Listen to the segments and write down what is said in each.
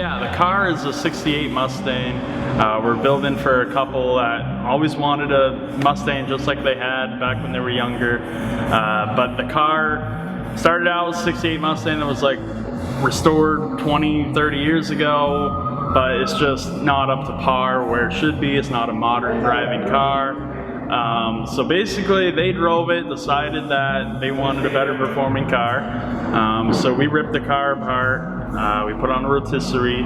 Yeah, the car is a 68 Mustang. We're building for a couple that always wanted a Mustang just like they had back when they were younger. But the car started out as a 68 Mustang that was like restored 20, 30 years ago, but it's just not up to par where it should be. It's not a modern driving car. So basically they drove it, decided that they wanted a better performing car. So we ripped the car apart, we put on a rotisserie,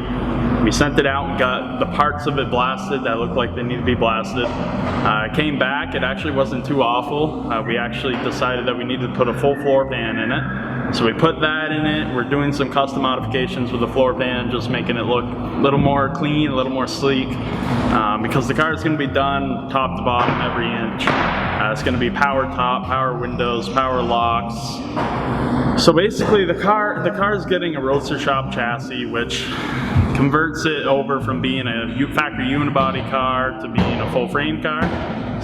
we sent it out and got the parts of it blasted that looked like they need to be blasted. It came back, it actually wasn't too awful. We actually decided that we needed to put a full floor pan in it. So we put that in it. We're doing some custom modifications with the floor pan, just making it look a little more clean, a little more sleek, because the car is going to be done top to bottom every inch. It's going to be power top, power windows, power locks. So basically the car is getting a roadster shop chassis, which converts it over from being a factory unibody car to being a full frame car.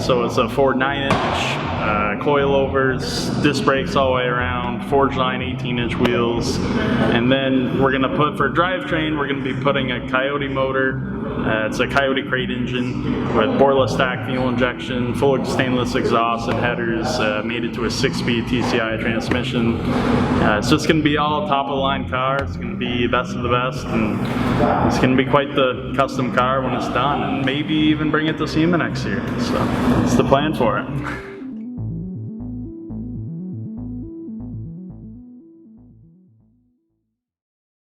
So it's a Ford 9-inch coilovers, disc brakes all the way around, forged line 18-inch wheels, and then we're going to put, for drivetrain, we're going to be putting a Coyote motor. It's a Coyote crate engine with boreless stack fuel injection, full stainless exhaust and headers, made it to a 6-speed TCI transmission. It's just going to be all top of the line car. It's going to be best of the best, and it's going to be quite the custom car when it's done, and maybe even bring it to SEMA next year. So that's the plan for it.